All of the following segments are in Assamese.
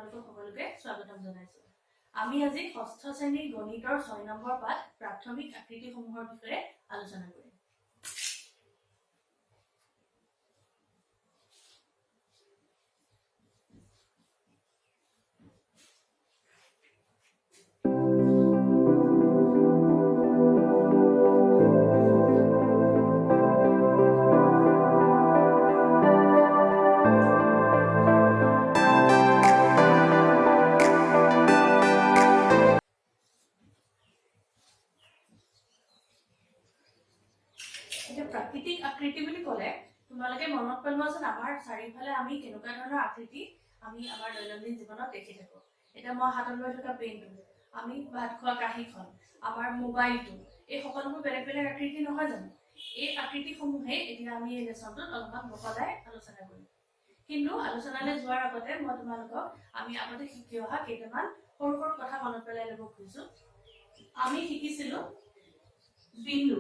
তোমালোকক সকলোকে স্বাগতম জনাইছো। আমি আজি ষষ্ঠ শ্ৰেণীৰ গণিতৰ 6 নম্বৰ পাঠ প্ৰাথমিক আকৃতিসমূহৰ বিষয়ে আলোচনা কৰিম। প্ৰাকৃতিক আকৃতি বুলি ক'লে তোমালোকে মনত পেলোৱাচোন আমাৰ চাৰিওফালে আমি কেনেকুৱা ধৰণৰ আকৃতি আমি আমাৰ দৈনন্দিন জীৱনত দেখি থাকো। এটা মই হাতত লৈ থকা পেনটো, আমি ভাত খোৱা কাঁহীখন, আমাৰ মোবাইলটো, এই সকলোবোৰ বেলেগ বেলেগ আকৃতি নহয় জানো? এই আকৃতিসমূহে এতিয়া আমি এই লেচনটোত অলপমান বহলাই আলোচনা কৰিম। কিন্তু আলোচনালৈ যোৱাৰ আগতে মই তোমালোকক আমি আগতে শিকি অহা কেইটামান সৰু সৰু কথা মনত পেলাই ল'ব খুজিছো। আমি শিকিছিলো বিন্দু।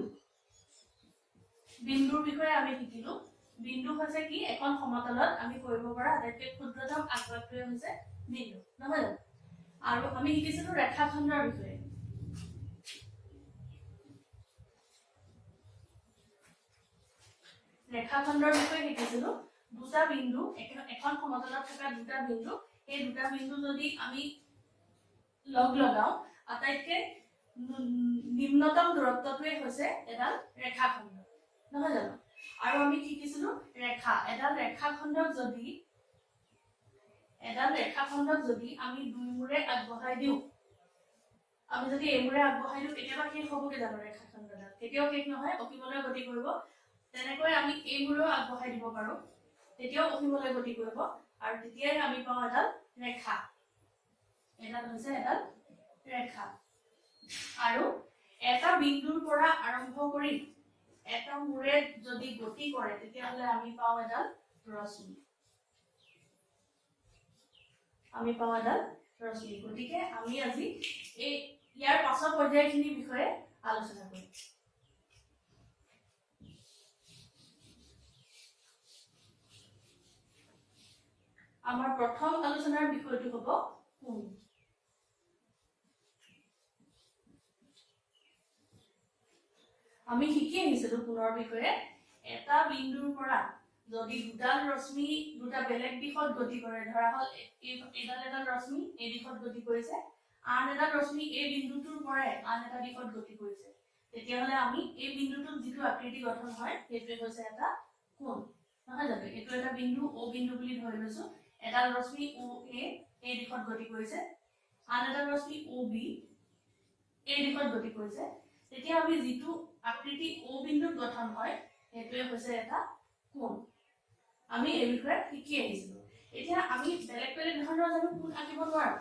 বিন্দুৰ বিষয়ে আমি শিকিলো। বিন্দু হৈছে কি? এখন সমতলত আমি কৰিব পৰা আটাইতকৈ ক্ষুদ্ৰতম আকৃতিটোৱে হৈছে বিন্দু, নহয় জানো? আৰু আমি শিকিছিলো ৰেখাখণ্ডৰ বিষয়ে। ৰেখাখণ্ডৰ বিষয়ে শিকিছিলো। দুটা বিন্দু, এখন সমতলত থকা দুটা বিন্দু, এই দুটা বিন্দু যদি আমি লগ লগাও আটাইতকৈ নিম্নতম দূৰত্বটোৱে হৈছে এডাল ৰেখাখণ্ড, নহয় জানো? আৰু আমি শিকিছিলো ৰেখা। এডাল ৰেখাখণ্ডক যদি আমি দুই মূৰে আগবঢ়াই দিওঁ, আমি যদি এইমূৰে আগবঢ়াই দিওঁ কেতিয়াবা শেষ হ'বগে জানো? ৰেখাখণ্ডডাল কেতিয়াও শেষ নহয়, অসীমলৈ গতি কৰিব। তেনেকৈ আমি এইমূৰেও আগবঢ়াই দিব পাৰো, তেতিয়াও অসীমলৈ গতি কৰিব, আৰু তেতিয়াই আমি পাওঁ এডাল ৰেখা। এডাল হৈছে এডাল ৰেখা। আৰু এটা বিন্দুৰ পৰা আৰম্ভ কৰি এটা মূৰে যদি গতি কৰে তেতিয়াহ'লে আমি পাওঁ এডাল ৰশ্মি। গতিকে আমি আজি ইয়াৰ পাছৰ পৰ্যায়খিনিৰ বিষয়ে আলোচনা কৰিম। আমাৰ প্ৰথম আলোচনাৰ বিষয়টো হ'ব কোণ। আমি শিকি আহিছিলো কোণৰ বিষয়ে। এটা বিন্দুৰ পৰা যদি দুডাল ৰশ্মি দুটা বেলেগ দিশত গতি কৰে, ধৰা হল এডাল ৰশ্মি এই দিশত গতি কৰিছে, আন এডাল ৰশ্মি এই বিন্দুটোৰ পৰাই আন এটা দিশত গতি কৰিছে, তেতিয়াহ'লে আমি এই বিন্দুটোত যিটো আকৃতি গঠন হয় সেইটোৱে হৈছে এটা কোণ, নহয় জানো? এইটো এটা বিন্দু O বিন্দু বুলি ধৰি লৈছো। এডাল ৰশ্মি OA এই দিশত গতি কৰিছে, আন এডাল ৰশ্মি OB এই দিশত গতি কৰিছে, তেতিয়া আমি যিটো আকৃতি O বিন্দুত গঠন হয় সেইটোৱে হৈছে এটা কোণ। আমি এই বিষয়ে শিকি আহিছিলো। এতিয়া আমি বেলেগ বেলেগ ধৰণৰ জানো কোণ আঁকিব নোৱাৰো?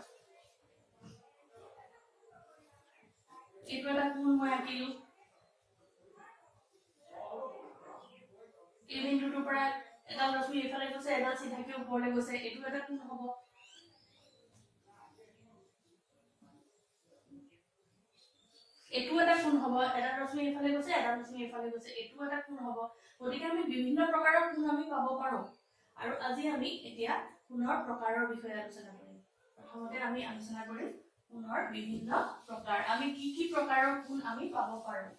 এইটো এটা কোণ মই আঁকিলো। এই বিন্দুটোৰ পৰা এডাল ৰশ্মি এইফালে গৈছে, এডাল চিধাকে ওপৰলৈ গৈছে, এইটো এটা কোণ হ'ব। এইটো এটা কোণ হ'ব। এডাল ৰশ্মি এইফালে গৈছে, এডাল ৰশ্মি এইফালে গৈছে, এইটো এটা কোণ হ'ব। গতিকে আমি বিভিন্ন প্ৰকাৰৰ কোণ আমি পাব পাৰো। আৰু আজি আমি এতিয়া কোণৰ প্ৰকাৰৰ বিষয়ে আলোচনা কৰিম। প্ৰথমতে আমি আলোচনা কৰিম কোণৰ বিভিন্ন প্ৰকাৰ। আমি কি কি প্ৰকাৰৰ কোণ আমি পাব পাৰো।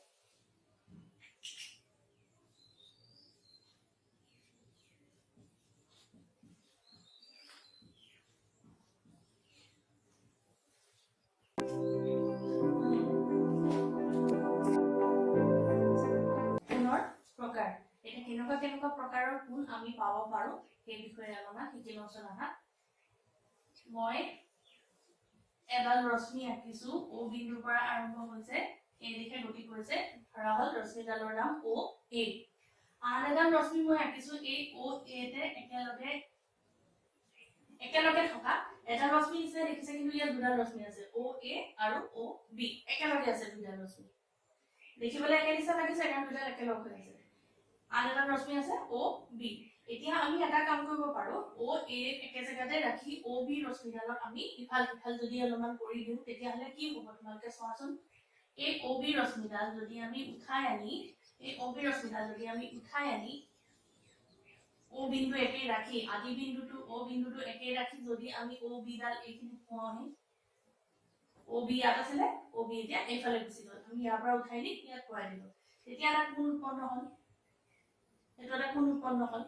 কেনেকুৱা প্ৰকাৰৰ কোণ আমি পাব পাৰো সেই বিষয়ে অলপমান শিকি লওঁচোন। মই এডাল ৰশ্মি আঁকিছো। O বিন্দুৰ পৰা আৰম্ভ হৈছে, এই দিশে গতি কৰিছে, ধৰা হল ৰশ্মিডালৰ নাম OA। আন এডাল ৰশ্মি মই আঁকিছো এই OA তে একেলগে থকা এডাল ৰশ্মি নিচিনা দেখিছে, কিন্তু ইয়াত দুডাল ৰশ্মি আছে, OA আৰু OB একেলগে আছে। দুডাল ৰশ্মি দেখিবলৈ একে নিচিনা লাগিছে কাৰণ দুডাল একেলগ হৈ আছে। আন এডাল ৰশ্মি আছে OB। এতিয়া আমি এটা কাম কৰিব পাৰো, OA একে জেগাতে ৰাখি OB ৰশ্মিডালক আমি ইফাল সিফাল যদি অলপমান কৰি দিওঁ তেতিয়াহ'লে কি হ'ব তোমালোকে চোৱাচোন। এই OB ৰশ্মিডাল যদি আমি উঠাই আনি O বিন্দু একেই ৰাখি আদি বিন্দুটো O বিন্দুটো একেই ৰাখি যদি আমি O B ডাল এইখিনি পোৱাহি O B ইয়াত আছিলে O B এতিয়া এইফালে গুচি গ'ল আমি ইয়াৰ পৰা উঠাই নি ইয়াত পোৱাই দিলো তেতিয়া এটা কোণ উৎপন্ন হ'ল এটো এটা কোণ উৎপন্ন হ'ল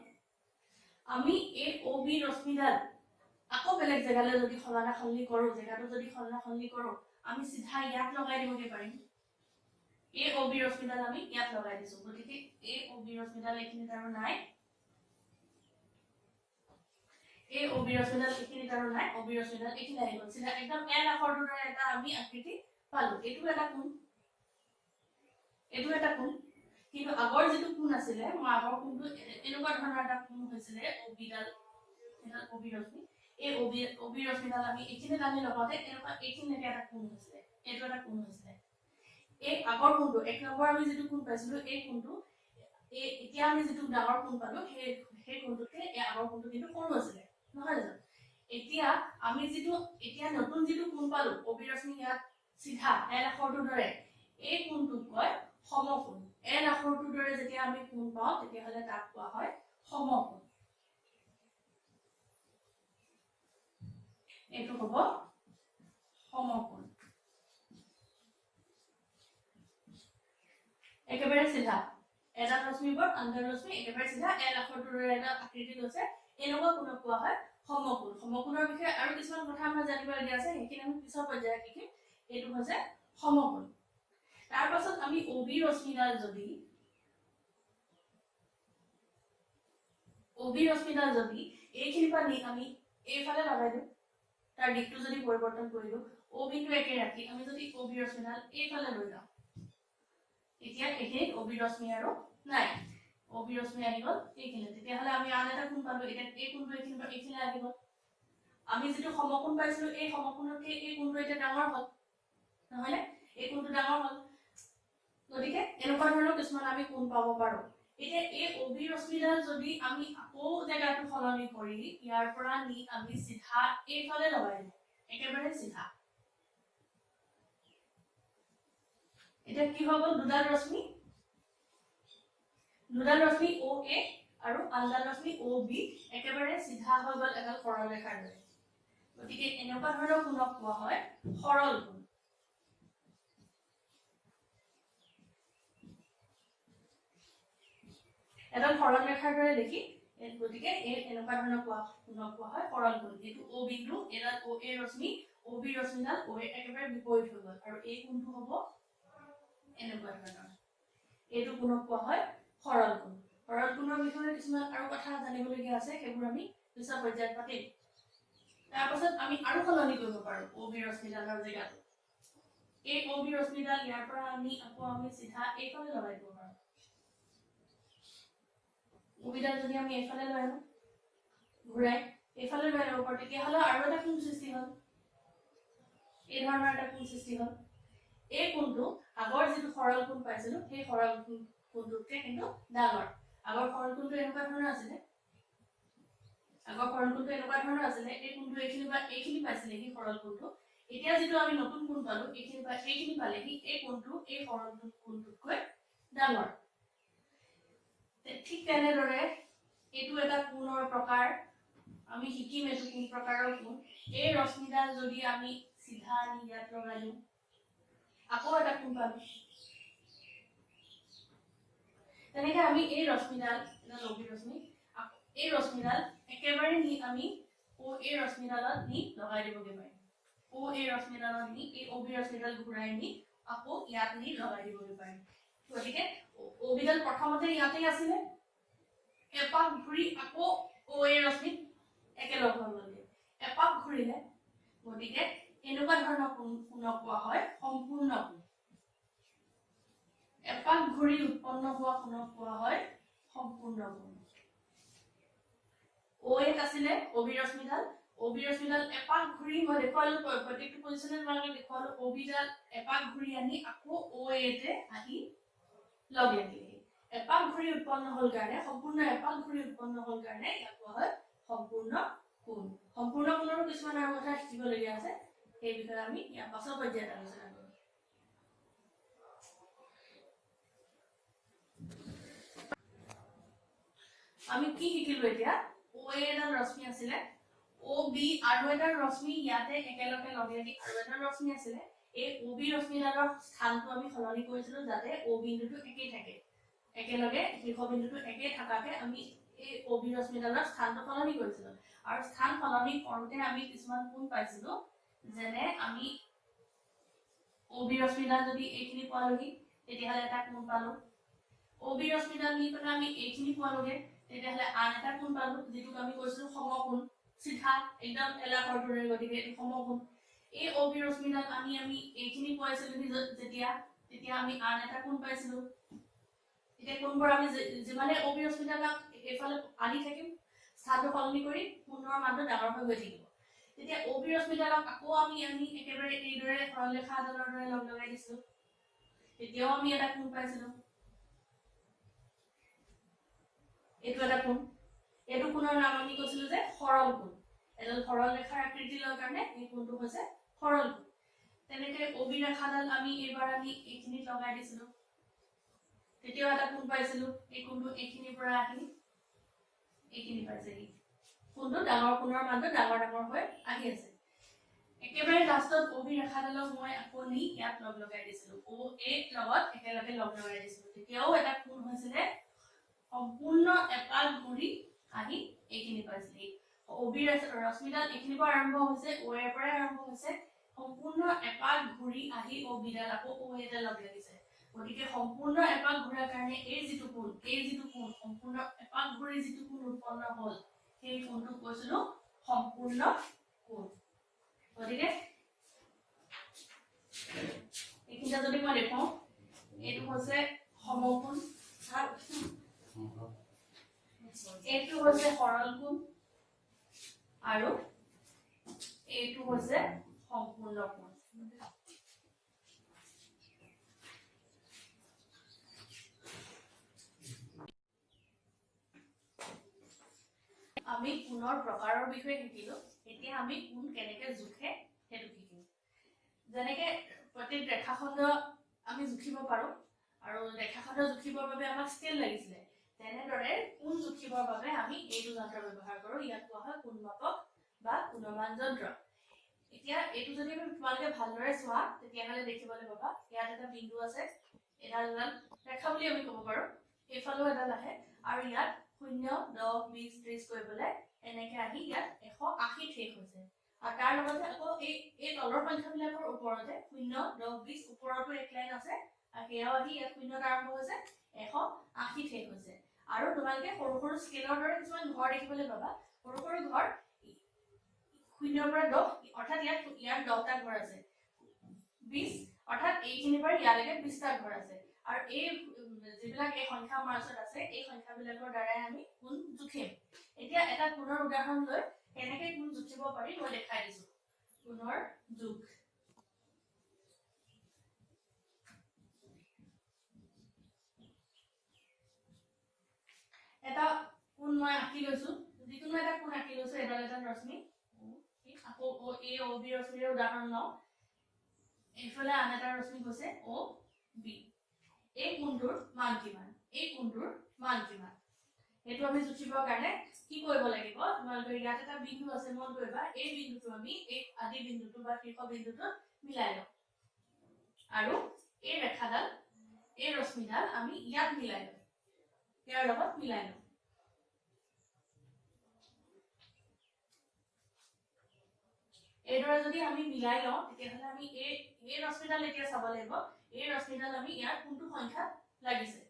আমি এই O B ৰশ্মিডাল আকৌ বেলেগ জেগালৈ যদি খলনা খলনি কৰো জেগাটো যদি খলনা খলনি কৰো আমি সিধা ইয়াত লগাই দিবগে পাৰিম এই O B ৰশ্মিডাল আমি ইয়াত লগাই দিছো গতিকে এই O B ৰশ্মিডাল এইখিনিত আৰু নাই এই O B ৰশ্মিডাল এইখিনিত আৰু নাই O B ৰশ্মিডাল এইখিনি আহি গ'ল সিধা একদম এল আখৰটোৰ দৰে এটা আমি আকৃতি পালো এইটো এটা কোণ কিন্তু আগৰ যেটো কোণ আছিল মই আগৰ কোণটো এনেকুৱা ধৰণৰ এটা কোণ হৈছিল O B ডাল এটা O B ৰশ্মি এই O B ৰশ্মিডাল আমি এইখিনি টানি লগাওতে এনেকুৱা এইখিনিলৈকে এটা কোণ হৈছিল এইটো এটা কোণ হৈছিল এই আগৰ কোণটো এক নম্বৰ আমি যেটো কোণ পাইছিলো এই কোণটো এই এতিয়া আমি যেটো ডাঙৰ কোণ পালো সেই কোণটোতে এই আগৰ কোণটো কিন্তু সৰু আছিল নহয় জানো এতিয়া আমি যেটো এতিয়া নতুন যেটো কোণ পালো O B ৰশ্মি ইয়াত সিধা এল আখৰটোৰ দৰে এই কোণটোক কয় সমকোণ এল আখৰটোৰ দৰে যেতিয়া আমি কোণ পাও তেতিয়া হলে তাক কোৱা হয় সমকোণ এইটো হ'ব সমকোণ একেবাৰে সিধা এটা ৰশ্মিৰ আন্ধাৰ ৰশ্মি একেবাৰে সিধা এল আখৰটোৰ দৰে এটা আকৃতি লৈছে এনেকুৱা কোণক কোৱা হয় সমকোণ সমকোণৰ বিষয়ে আৰু কিছুমান কথা আমৰা জানিবলগীয়া আছে সেইখিনি আমি পিছৰ পৰ্যায়ত শিকিম এইটো হৈছে সমকোণ তাৰ পাছত আমি O B ৰশ্মিডাল যদি এইখিনি পা নি আমি এইফালে লগাই দিও তাৰ দিকটো যদি পৰিৱৰ্তন কৰি দিও O বিন্দু একে ৰাখি আমি যদি O B ৰশ্মিডাল এইফালে লৈ যাও এতিয়া এইখিনি O B ৰশ্মি আৰু নাই O B ৰশ্মি আহি গ'ল এইখিনি তেতিয়া হলে আমি আন এটা কোণ পালো এতিয়া এই কোণটো এইখিনি আহি গ'ল আমি যেটো সমকোণ পাইছিলো এই সমকোণতকে এই কোণটো এটা ডাঙৰ হ'ল নহলে এই কোণটো ডাঙৰ হ'ল গতিকে এনেকুৱা ধৰণৰ কিছুমান আমি কোণ পাব পাৰো এতিয়া এই O B ৰশ্মিডাল যদি আমি আকৌ জেগাটো খলনি কৰি ইয়াৰ পৰা নি আমি সিধা এইফালে লগাই দিও একেবাৰে সিধা এটা কি হ'ব দুডাল ৰশ্মি OA আৰু আনডাল ৰশ্মি OB একেবাৰে সিধা হৈ গ'ল এডাল সৰল ৰেখাৰ দৰে গতিকে এনেকুৱা ধৰণৰ কোণক কোৱা হয় সৰল কোণ এডাল সৰল ৰেখাৰ দৰে দেখি গতিকে এনেকুৱা ধৰণৰ কোণক কোৱা হয় সৰল কোণ এইটো O বিন্দু এডাল OA ৰশ্মি OB ৰশ্মিডাল OA একেবাৰে বিপৰীত হৈ গ'ল আৰু এই কোণটো হ'ব এনেকুৱা ধৰণৰ এইটো কোণক কোৱা হয় সৰল কোণ সৰল কোণৰ বিষয়ে কিছুমান আৰু কথা জানিবলগীয়া আছে সেইবোৰ আমি পিছৰ পৰ্যায়ত পাতিম তাৰ পাছত আমি আৰু খলনি কৰিব পাৰো O B ৰশ্মিডালৰ জেগাটো এই O B ৰশ্মিডাল ইয়াৰ পৰা আমি সিধা এইফালে লগাই দিব পাৰো O B ডাল যদি আমি এইফালে লৈ আনো ঘূৰাই এইফালে লৈ আনিব পাৰো তেতিয়া হলে আৰু এটা কোণ সৃষ্টি হ'ল এই ধৰণৰ এটা কোণ সৃষ্টি হ'ল এই কোণটো আগৰ যেটো সৰল কোণ পাইছিলো সেই সৰল কোণটোতকে কিন্তু ডাঙৰ আগৰ সৰল কোণটো এনেকুৱা ধৰণৰ আছিল এই কোণটো এইখিনি পাইছিলে কি সৰল কোণটো এতিয়া যেটো আমি নতুন কোণ পালো এইখিনি পালে কি এই কোণটো এই সৰল কোণটোতকৈ ডাঙৰ ঠিক তেনেদৰে এইটো এটা কোণৰ প্ৰকাৰ আমি শিকিম এইটো কোন প্ৰকাৰৰ কোণ এই ৰশ্মিডাল যদি আমি সিধা আনি ইয়াত লগাই দিও আকৌ এটা কোণ পালো তেনেকে আমি এই ৰশ্মিডাল এটা O B ৰশ্মি এই ৰশ্মিডাল একেবাৰে নি আমি OA ৰশ্মিডালত নি লগাই দিবগে পাৰিম OA ৰশ্মিডালত নি এই O B ৰশ্মিডাল ঘূৰাই নি আকৌ ইয়াত নি লগাই দিবগে পাৰিম গতিকে O B ডাল প্ৰথমতে ইয়াতে আছিলে এপাক ঘূৰি আকৌ OA ৰশ্মি একেলগ হৈ গ'লগে এপাক ঘূৰিলে গতিকে এনেকুৱা ধৰণৰ কোণক কোৱা হয় সম্পূৰ্ণ কোণ এপাক ঘূৰি উৎপন্ন হোৱা কোণক কোৱা হয় সম্পূৰ্ণ কোণ OA আছিলে O B ৰশ্মিডাল এপাক ঘূৰি মই দেখুৱালো প্ৰত্যেকটো পজিশনত মানে দেখুৱালো O B ডাল এপাক ঘূৰি আনি আকৌ OA তে আহি লগে দিলে এপাক ঘূৰি উৎপন্ন হ'ল কাৰণে সম্পূৰ্ণ এপাক ঘূৰি উৎপন্ন হ'ল কাৰণে ইয়াক কোৱা হয় সম্পূৰ্ণ কোণ সম্পূৰ্ণ কোণৰ কিছুমান আৰু কথা শিকিবলগীয়া আছে সেই বিষয়ে আমি ইয়াৰ পাছৰ পৰ্যায়ত আলোচনা কৰিম আমি কি শিকিলো এতিয়া ও এডাল ৰশ্মি আছিলে ও বি আৰু এটা ৰশ্মি ইয়াতে একেলগে লগাই দি আৰু এটা ৰশ্মি আছিলে এই ও বি ৰশ্মিডালৰ স্থানটো আমি সলনি কৰিছিলো যাতে ও বিন্দুটো একেই থাকে একেলগে শীৰ্ষ বিন্দুটো একেই থাকাকে আমি এই ও বি ৰশ্মিডালৰ স্থানটো সলনি কৰিছিলো আৰু স্থান সলনি কৰোতে আমি কিছুমান কোণ পাইছিলো যেনে আমি ও বি ৰশ্মিডাল যদি এইখিনি পালোহি তেতিয়াহ'লে এটা কোণ পালো ও বি ৰশ্মিডাল নি পেলাই আমি এইখিনি পালোগে তেতিয়াহ'লে আন এটা কোণ পালো যেটোক আমি কৈছিলো সমকোণ সিধা একদম এলাকৰ দৰে গতিকে এই সমকোণ এই ও বি ৰশ্মিডাল আমি এইখিনি পাইছিলো তেতিয়া আমি আন এটা কোণ পাইছিলো এতিয়া কোণবোৰ আমি যিমানে ও বি ৰশ্মিডালক এফালে আনি থাকিম স্থানটো সলনি কৰি কোণৰ মানটো ডাঙৰ হৈ গৈ থাকিব তেতিয়া ও বি ৰশ্মিডালক আকৌ আমি একেবাৰে এইদৰে সৰলৰেখা আদালৰ দৰে লগাই দিছিলো তেতিয়াও আমি এটা কোণ পাইছিলো এইটো এটা কোণ এইটো কোণৰ নাম আমি কৈছিলো যে সৰল কোণ এডাল সৰল ৰেখাৰ আকৃতি লোৱাৰ কাৰণে এই কোণটো হৈছে সৰল কোণ তেনেকৈ ও বি ৰেখাডাল আমি এইখিনিত লগাই দিছিলো তেতিয়াও এটা কোণ পাইছিলো এই কোণটো এইখিনিৰ পৰা আহি এইখিনি পাইছেহি কোণটো ডাঙৰ কোণৰ মানটো ডাঙৰ হৈ আহি আছে একেবাৰে লাষ্টত ও বি ৰেখাডালক মই আকৌ নি ইয়াত লগাই দিছিলো ও এ লগত একেলগে লগাই দিছিলো তেতিয়াও এটা কোণ হৈছিলে সম্পূৰ্ণ এপাক ঘূৰি আহি এইখিনি পাইছেহি ও বি ৰশ্মিডাল এইখিনিৰ পৰা আৰম্ভ হৈছে ও এৰ পৰা আৰম্ভ হৈছে সম্পূৰ্ণ এপাক ঘূৰি আহি ও বিডাল আকৌ ও এডাল লগ লাগিছে গতিকে সম্পূৰ্ণ এপাক ঘূৰাৰ কাৰণে এই যিটো কোণ সম্পূৰ্ণ এপাক ঘূৰি যিটো কোণ উৎপন্ন হ'ল সেই কোণটোক কৈছিলো সম্পূৰ্ণ কোণ গতিকে এইখিনিতে যদি মই দেখাওঁ এইটো হৈছে সমকোণ এইটো হৈছে সৰল কোণ আৰু এইটো হৈছে সম্পূৰ্ণ কোণ আমি কোণৰ প্ৰকাৰৰ বিষয়ে শিকিলো এতিয়া আমি কোণ কেনেকৈ জোখে সেইটো শিকিম যেনেকৈ প্ৰত্যেক ৰেখাখণ্ড আমি জুখিব পাৰো আৰু ৰেখাখণ্ড জুখিবৰ বাবে আমাক স্কেল লাগিছিলে তেনেদৰে কোণ জুখিবৰ বাবে আমি এইটো যন্ত্ৰ ব্যৱহাৰ কৰো ইয়াক কোৱা হয় কোণ মাপক বা কোণমান যন্ত্ৰ এতিয়া এইটো যদি আমি তোমালোকে ভালদৰে চোৱা তেতিয়াহ'লে দেখিবলৈ পাবা ইয়াত এটা বিন্দু আছে এডাল ৰেখা বুলি আমি ক'ব পাৰো এইফালেও এডাল আহে আৰু ইয়াত 0 10 20 30 কৰিবলৈ এনেকৈ আহি ইয়াত 180 শেষ হৈছে আৰু তাৰ লগতে আকৌ এই তলৰ সংখ্যাবিলাকৰ ওপৰতে 0 10 20 ওপৰতো এক লাইন আছে আৰু সেয়াও আহি ইয়াত 0 আৰম্ভ হৈছে 180 শেষ হৈছে আৰু তোমালোকে সৰু সৰু স্কেলৰ দৰে কিছুমান ঘৰ দেখিবলৈ পাবা সৰু সৰু ঘৰ 0 পৰা 10 অৰ্থাৎ ইয়াত 10টা ঘৰ আছে 20 অৰ্থাৎ এইখিনিৰ পৰা ইয়ালৈকে 20টা ঘৰ আছে আৰু এই যিবিলাক এই সংখ্যা মাৰ্চত আছে এই সংখ্যাবিলাকৰ দ্বাৰাই আমি কোণ জুখিম এতিয়া এটা কোণৰ উদাহৰণ লৈ কেনেকৈ কোণ জুখিব পাৰি মই দেখাই দিছো কোণৰ জোখ এটা কোণ মই আঁকি লৈছো যিকোনো এটা কোণ আঁকি লৈছো এডাল ৰশ্মি আকৌ এ ও বি ৰশ্মিৰ উদাহৰণ লওঁ এইফালে আন এটা ৰশ্মি গৈছে ও বি এই কোণটোৰ মান কিমান সেইটো আমি জুখিবৰ কাৰণে কি কৰিব লাগিব তোমালোকৰ ইয়াত এটা বিন্দু আছে মন কৰিবা এই বিন্দুটো আমি এই আদি বিন্দুটো বা শীৰ্ষ বিন্দুটো মিলাই লওঁ আৰু এই ৰেখাডাল এই ৰশ্মিডাল আমি ইয়াত মিলাই লওঁ ইয়াৰ লগত মিলাই লওঁ এইদৰে যদি আমি মিলাই লওঁ তেতিয়াহ'লে আমি এই ৰশ্মিডাল এতিয়া চাব লাগিব এই ৰশ্মিডাল আমি ইয়াত কোনটো সংখ্যা লাগিছে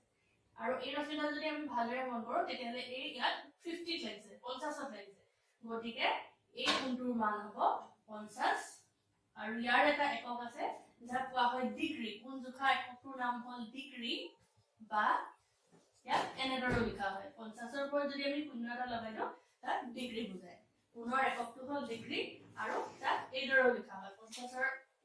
আৰু এই ৰশ্মিডাল যদি আমি ভালদৰে মন কৰোঁ তেতিয়াহ'লে এই ইয়াত 50 লাগিছে 50ত লাগিছে গতিকে এই কোণটোৰ মান হ'ব 50 আৰু ইয়াৰ এটা একক আছে যাক কোৱা হয় ডিগ্ৰী কোণ জোখা এককটোৰ নাম হ'ল ডিগ্ৰী বা ইয়াত এনেদৰে লিখা হয় 50ৰ ওপৰত যদি আমি শূন্য এটা লগাই দিওঁ তাক ডিগ্ৰী বুজায় কোণৰ এককটো হ'ল ডিগ্ৰী আৰু তাক এইদৰে লিখা হয়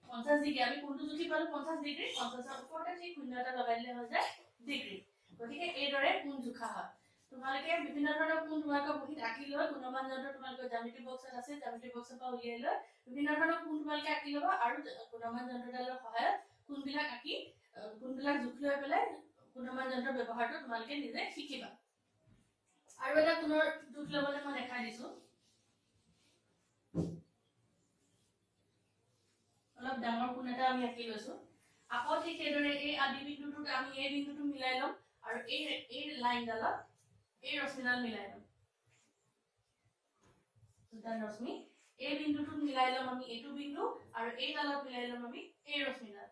50 ডিগ্ৰী আমি কোণটো জুখি পালো 50 ডিগ্ৰী 50ৰ ওপৰতে ঠিক শূন্য এটা লগাই দিলে হৈ যায় ডিগ্ৰী গতিকে এইদৰে কোণ জোখা হয় তোমালোকে বিভিন্ন ধৰণৰ কোণ তোমালোকৰ বহিত আঁকি লৈ কোণমান যন্ত্ৰ তোমালোকৰ জ্যামিতি বক্সত আছে জ্যামিতি বক্সৰ পৰা উলিয়াই লৈ বিভিন্ন ধৰণৰ কোণ তোমালোকে আঁকি ল'বা আৰু কোণমান যন্ত্ৰডালৰ সহায়ত কোণবিলাক আঁকি কোণবিলাক জোখ লৈ পেলাই কোণমান যন্ত্ৰৰ ব্যৱহাৰটো তোমালোকে নিজে শিকিবা আৰু এটা কোণৰ জোখ লবলৈ মই দেখাই দিছো অলপ ডাঙৰ কোণ এটা আমি আঁকি লৈছো আকৌ ঠিক সেইদৰে এই আদি বিন্দুটোত আমি এই বিন্দুটো মিলাই লম আৰু এই লাইনডালত এই ৰশ্মিডাল মিলাই লম দুটা ৰশ্মি এই বিন্দুটোত মিলাই লম আমি এইটো বিন্দু আৰু এই ডালত মিলাই লম আমি এই ৰশ্মিডাল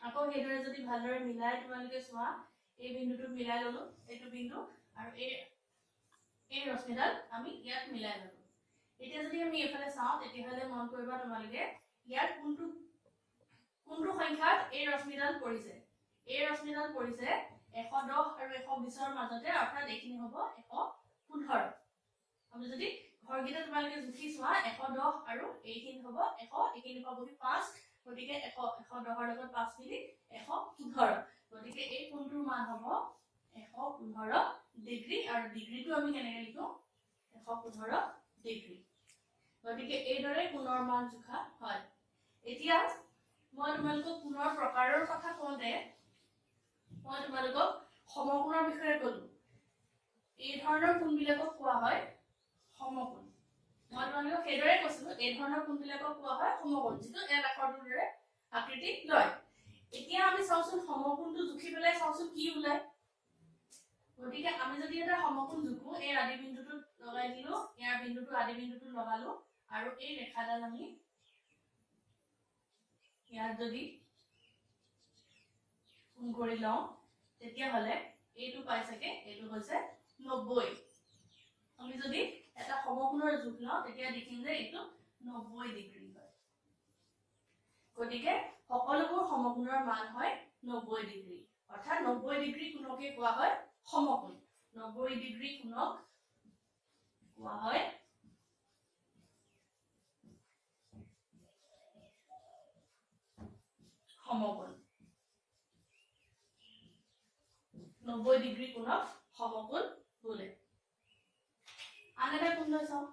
আকৌ হেদৰে যদি ভালদৰে মিলাই তোমালোকে চোৱা এই বিন্দুটোত মিলাই ললো এইটো বিন্দু আৰু এই ৰশ্মিডাল আমি ইয়াত মিলাই ললো এতিয়া যদি আমি এফালে চাও তেতিয়াহলে মন কৰিবা তোমালোকে ইয়াত কোনটো সংখ্যাত এই ৰশ্মিডাল পৰিছে 110 আৰু 120 ৰ মাজতে অৰ্থাৎ এইখিনি হ'ব 115 আমি যদি ঘৰগিটা তোমালোকে জুখি চোৱা 110 আৰু এইখিনি হ'ব 100 এইখিনি পাবহি 5 গতিকে 110 ৰ লগত 5 মিলি 115 গতিকে এই কোণটোৰ মান হ'ব 115 ডিগ্ৰী আৰু ডিগ্ৰীটো আমি কেনেকৈ লিখো 115 ডিগ্ৰী গতিকে এইদৰে কোণৰ মান জোখা হয় এতিয়া মই তোমালোকক কোণৰ প্ৰকাৰৰ কথা কওঁতে মই তোমালোকক সমকোণৰ বিষয়ে ক'লো এই ধৰণৰ কোণবিলাকক কোৱা হয় সমকোণ মই তোমালোকক সেইদৰে কৈছিলো এই ধৰণৰ কোণবিলাকক কোৱা হয় সমকোণ যিটো এক আখৰটোৰ দৰে আকৃতি লয় এতিয়া আমি চাওচোন সমকোণটো জুখি পেলাই চাওচোন কি ওলায় গতিকে আমি যদি এটা সমকোণ জুখো এই আদি বিন্দুটোত লগাই দিলো ইয়াৰ বিন্দুটো আদি বিন্দুটোত লগালো আৰু এই ৰেখাডাল আমি ইয়াত যদি কোণ কৰি লওঁ তেতিয়া হলে এইটো পাইছাকে এইটো হৈছে 90 আমি যদি এটা সমকোণৰ জোখ লওঁ তেতিয়া দেখিম যে এইটো 90 ডিগ্ৰী হয় গতিকে সকলোবোৰ সমকোণৰ মান হয় 90 ডিগ্ৰী অৰ্থাৎ 90 ডিগ্ৰী কোণকে কোৱা হয় সমকোণ 90 ডিগ্ৰী কোণক কোৱা হয় সমকোণ 90 ডিগ্ৰী কোণক সমকোণ বোলে আন এটা কোণ লৈ চাওঁ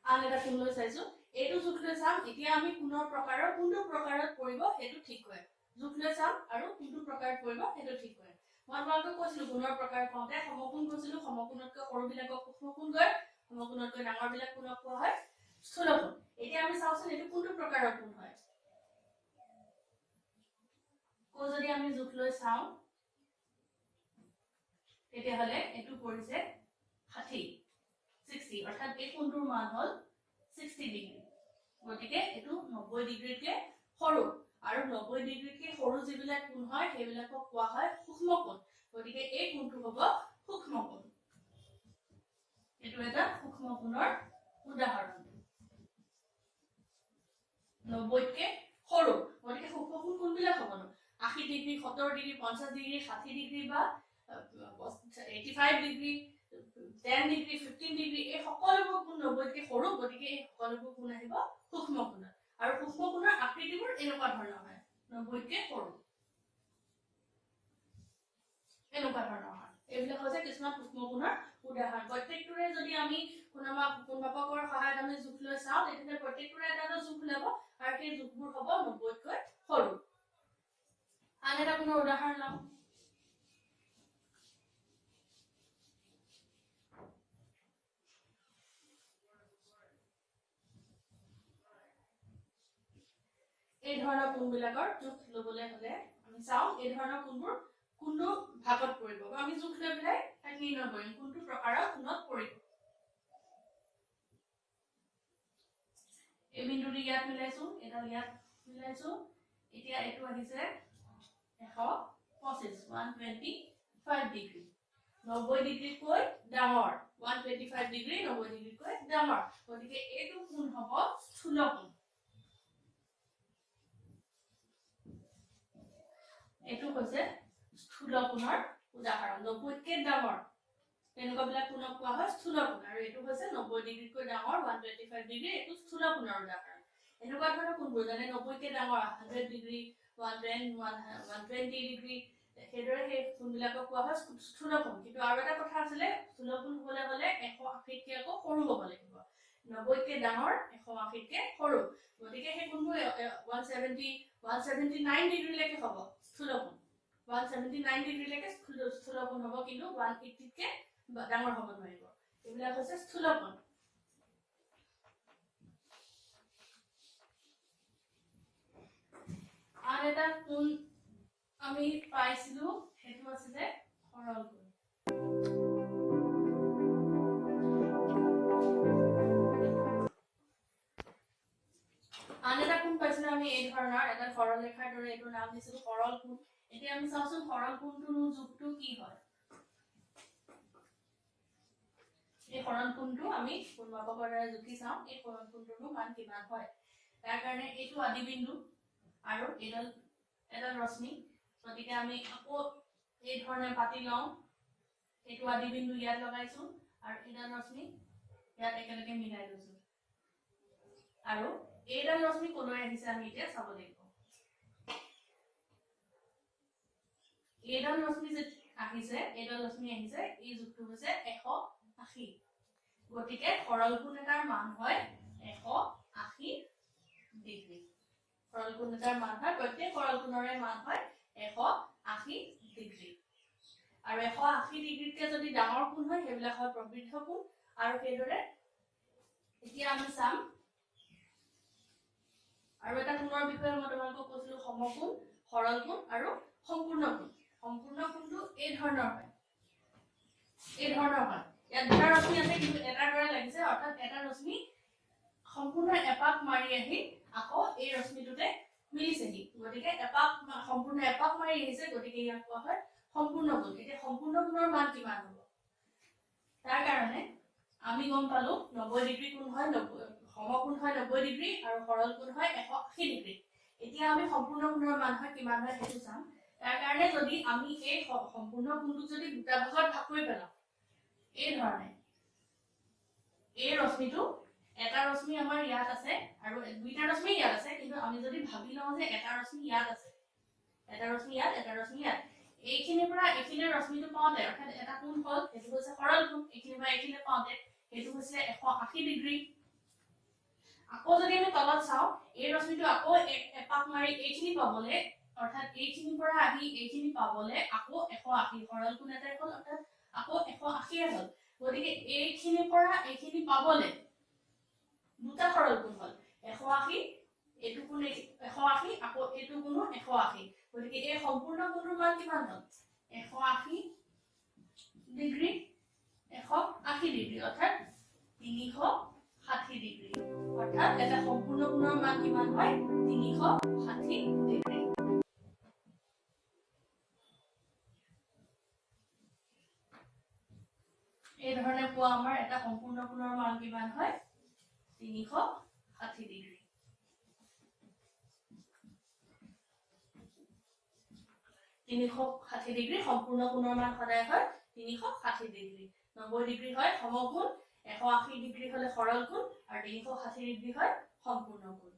আন এটা কোণ লৈ চাইছো এইটো জোখ লৈ চাম এতিয়া আমি কোণৰ প্ৰকাৰৰ কোনটো প্ৰকাৰত পৰিব সেইটো ঠিক কৰিম জোখ লৈ চাম আৰু কোনটো প্ৰকাৰত পৰিব সেইটো ঠিক কৰিম মই আপোনালোকক কৈছিলো কোণৰ প্ৰকাৰ কওঁতে সমকোণ কৈছিলো সমকোণতকৈ সৰুবিলাকক সূক্ষ্মকোণ কয় সমকোণতকৈ ডাঙৰবিলাক কোণক কোৱা হয় স্থূলকোণ এতিয়া আমি চাওচোন এইটো কোনটো প্ৰকাৰৰ কোণ হয় যদি আমি জোখ লৈ চাওঁ তেতিয়াহলে এইটো পৰিছে 60 অৰ্থাৎ এই কোণটোৰ মান হ'ল 60 ডিগ্ৰী গতিকে এইটো 90 ডিগ্ৰীতকৈ সৰু আৰু 90 ডিগ্ৰীতকৈ সৰু যিবিলাক কোণ হয় সেইবিলাকক কোৱা হয় সূক্ষ্মকোণ গতিকে এই কোণটো হ'ব সূক্ষ্মকোণ এইটো এটা সূক্ষ্মকোণৰ উদাহৰণ 90তকৈ সৰু গতিকে সূক্ষ্মকোণ কোনবিলাক হ'বনো 80 ডিগ্ৰী 70 ডিগ্ৰী 50 ডিগ্ৰী 60 ডিগ্ৰী বা 85 ডিগ্ৰী 10 ডিগ্ৰী 15 ডিগ্ৰী এই সকলোবোৰ কোণ 90তকৈ সৰু গতিকে এই সকলোবোৰ কোণ আহিব সূক্ষ্মকোণত আৰু সূক্ষ্মকোণৰ আকৃতিবোৰ এনেকুৱা ধৰণৰ হয় 90তকৈ সৰু এনেকুৱা ধৰণৰ হয় এইবিলাক হৈছে কিছুমান সূক্ষ্মকোণৰ উদাহৰণ প্ৰত্যেকটোৰে যদি আমি কোনোবা কোণমাপকৰ সহায়ত আমি জোখ লৈ চাওঁ তেতিয়া প্ৰত্যেকটোৰে এটা জোখ ওলাব আৰু সেই জোখবোৰ হ'ব 90তকৈ সৰু আন এটা কোণৰ উদাহৰণ লওঁ এই ধৰণৰ কোণবিলাকৰ জোখ লবলৈ হলে আমি চাওঁ এই ধৰণৰ কোণবোৰ কোনটো ভাগত পৰিব বা আমি জোখ লৈ পেলাই তাক নিৰ্ণয় কৰিম কোনটো প্ৰকাৰৰ কোণত পৰিব এই বিন্দুটো ইয়াত মিলাইছো এটা ইয়াত মিলাইছো এতিয়া এইটো আহিছে 125 125 ডিগ্ৰী 90 ডিগ্ৰীতকৈ ডাঙৰ 125 ডিগ্ৰী 90 ডিগ্ৰীতকৈ ডাঙৰ গতিকে এইটো কোণ হ'ব স্থূলকোণ এইটো হৈছে স্থূলকোণৰ উদাহৰণ 90তকৈ ডাঙৰ তেনেকুৱাবিলাক কোণক কোৱা হয় স্থূলকোণ আৰু এইটো হৈছে 90 ডিগ্ৰীতকৈ ডাঙৰ 125 ডিগ্ৰী এইটো স্থূলকোণৰ উদাহৰণ এনেকুৱা ধৰণৰ কোণবোৰ যেনে 90তকৈ ডাঙৰ 100 ডিগ্ৰী 120 ডিগ্ৰী সেইদৰে সেই কোণবিলাকক কোৱা হয় স্থূলকোণ কিন্তু আৰু এটা কথা আছিলে স্থূলকোণ হ'বলৈ হ'লে 180তকৈ আকৌ সৰু হ'ব লাগিব 90কে ডাঙৰ 180কে সৰু গতিকে সেই কোণটো 179 ডিগ্ৰীলৈকে হ'ব স্থূল কোণ 179 ডিগ্ৰীলৈকে স্থূল কোণ হ'ব কিন্তু 180কে ডাঙৰ হ'ব নোৱাৰিব এইবিলাক হৈছে স্থূল কোণ আন এটা কোণ আমি পাইছিলো সেইটো আছে সৰল কোণ আন এটা কোণ পাইছিলো আমি এই ধৰণৰ এটা সৰল ৰেখাৰ দৰে এইটো নাম দিছিলো সৰল কোণ এতিয়া আমি চাওচোন সৰল কোণটোৰ যোগটো কি হয় এই সৰল কোণটো আমি কোণমাপকৰ দ্বাৰা জুখি চাওঁ এই সৰল কোণটোৰ মান কিমান হয় তাৰ কাৰণে এইটো আদি বিন্দু আৰু এডাল ৰশ্মি গতিকে আমি আকৌ এই ধৰণে পাতি লওঁ এইটো আদি বিন্দু ইয়াত লগাইছো আৰু এডাল ৰশ্মি ইয়াত একেলগে মিলাই লৈছো আৰু এইডাল ৰশ্মি কোলৈ আহিছে আমি এতিয়া চাব লাগিব এইডাল ৰশ্মি যে আহিছে এইডাল ৰশ্মি আহিছে এই যোগটো হৈছে 180 গতিকে সৰল কোণ এটাৰ মান হয় 180 ডিগ্ৰী সৰল কোণ এটাৰ মান হয় প্ৰত্যেক সৰল কোণৰে মান হয় 180 ডিগ্ৰী আৰু 180 ডিগ্ৰীতকৈ যদি ডাঙৰ কোণ হয় সেইবিলাক হয় প্ৰবৃদ্ধ কোণ আৰু সেইদৰে এতিয়া আমি চাম আৰু এটা কোণৰ বিষয়ে মই তোমালোকক কৈছিলো সমকোণ সৰল কোণ আৰু সম্পূৰ্ণ কোণটো এই ধৰণৰ হয় ইয়াত দুটা ৰশ্মি আছে কিন্তু এটাৰ দৰে লাগিছে অৰ্থাৎ এটা ৰশ্মি সম্পূৰ্ণ এপাক মাৰি আহি আকৌ এই ৰশ্মিটোতে মিলিছেহি গতিকে সম্পূৰ্ণ এপাক মাৰি আহিছে গতিকে ইয়াক কোৱা হয় সম্পূৰ্ণ কোণ এতিয়া সম্পূৰ্ণ কোণৰ মান কিমান হ'ব তাৰ কাৰণে আমি গম পালো 90 ডিগ্ৰী কোণ হয় সমকোণ হয় 90 ডিগ্ৰী আৰু সৰল কোণ হয় 180 ডিগ্ৰী এতিয়া আমি সম্পূৰ্ণ কোণৰ মান হয় কিমান হয় সেইটো চাম তাৰ কাৰণে যদি আমি এই সম্পূৰ্ণ কোণটোক যদি দুটা ভাগত ভাগ কৰি পেলাও এই ধৰণে এই ৰশ্মিটো এটা ৰশ্মি আমাৰ ইয়াত আছে আৰু দুইটা ৰশ্মি ইয়াত আছে কিন্তু আমি যদি ভাবি লওঁ যে এটা ৰশ্মি ইয়াত আছে এটা ৰশ্মি ইয়াত এইখিনিৰ পৰা এইখিনি ৰশ্মিটো পাওঁতে অৰ্থাৎ এটা কোণ হ'ল সেইটো হৈছে সৰল কোণ এইখিনিৰ পৰা এইখিনি পাওঁতে সেইটো হৈছে 180 ডিগ্ৰী আকৌ যদি আমি তলত চাওঁ এই ৰশ্মিটো আকৌ এপাক মাৰি এইখিনি পাবলে অৰ্থাৎ এইখিনিৰ পৰা আহি এইখিনি পাবলে আকৌ 180 সৰল কোণ এটাই হ'ল অৰ্থাৎ আকৌ 180 হ'ল গতিকে এইখিনিৰ পৰা এইখিনি পাবলে দুটা সৰল কোণ হ'ল 180 এইটো কোণ 180 আকৌ এইটো কোণো 180 গতিকে এই সম্পূৰ্ণ কোণৰ মান কিমান হ'ল 180 ডিগ্ৰী 180 ডিগ্ৰী অৰ্থাৎ 360 ডিগ্ৰী অৰ্থাৎ এটা সম্পূৰ্ণ কোণৰ মান কিমান হয় 360 ডিগ্ৰী এই ধৰণে পোৱা আমাৰ এটা সম্পূৰ্ণ কোণৰ মান কিমান হয় 360 ডিগ্ৰী 360 ডিগ্ৰী সম্পূৰ্ণ কোণৰ মান সদায় হয় 360 ডিগ্ৰী 90 ডিগ্ৰী হয় সমকোণ 180 ডিগ্ৰী হলে সৰল কোণ আৰু 360 ডিগ্ৰী হয় সম্পূৰ্ণ কোণ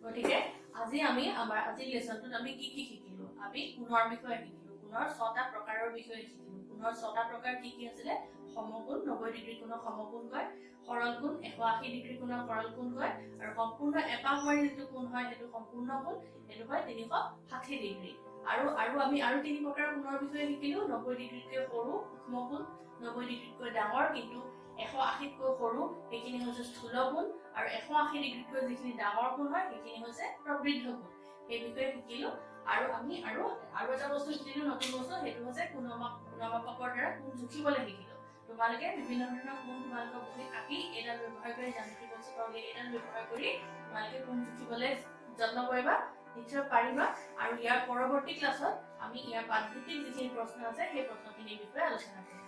গতিকে আজি আমি আমাৰ আজিৰ লেসনটোত আমি কি শিকিলো আমি কোণৰ বিষয়ে শিকিলো কোণৰ 6টা প্ৰকাৰৰ বিষয়ে শিকিলো কোণৰ 6টা প্ৰকাৰ কি আছিল সমকোণ 90 ডিগ্ৰী কোণক সমকোণ কয় সৰল কোণ 180 ডিগ্ৰী কোণক সৰল কোণ কয় আৰু সম্পূৰ্ণ এপাক মাৰি যিটো কোণ হয় সেইটো সম্পূৰ্ণ কোণ এটো হয় 360 ডিগ্ৰী আৰু আমি আৰু তিনি প্ৰকাৰৰ কোণৰ বিষয়ে শিকিলো 90 ডিগ্ৰীতকৈ সৰু সমকোণ 90 ডিগ্ৰীতকৈ ডাঙৰ কিন্তু 180তকৈ সৰু এইখিনি হৈছে স্থূল কোণ আৰু 180 ডিগ্ৰীতকৈ যিখিনি ডাঙৰ কোণ হয় সেইখিনি হৈছে প্ৰবৃদ্ধ কোণ এই বিষয়ে শিকিলো আৰু আমি আৰু এটা বস্তু শিকিলো নতুন বস্তু সেইটো হৈছে কোণমাপকৰ দ্বাৰা কোণ জুখিবলৈ শিকিলো তোমালোকে বিভিন্ন ধৰণৰ কোণ তোমালোকৰ বহিত আঁকি এডাল ব্যৱহাৰ কৰি জ্যামিতি বক্স পাওঁগে এডাল ব্যৱহাৰ কৰি তোমালোকে কোণ জুখিবলৈ যত্ন কৰিবা নিশ্চয় পাৰিবা আৰু ইয়াৰ পৰৱৰ্তী ক্লাছত আমি ইয়াৰ পাঠভিত্তিক যিখিনি প্ৰশ্ন আছে সেই প্ৰশ্নখিনিৰ বিষয়ে আলোচনা কৰিম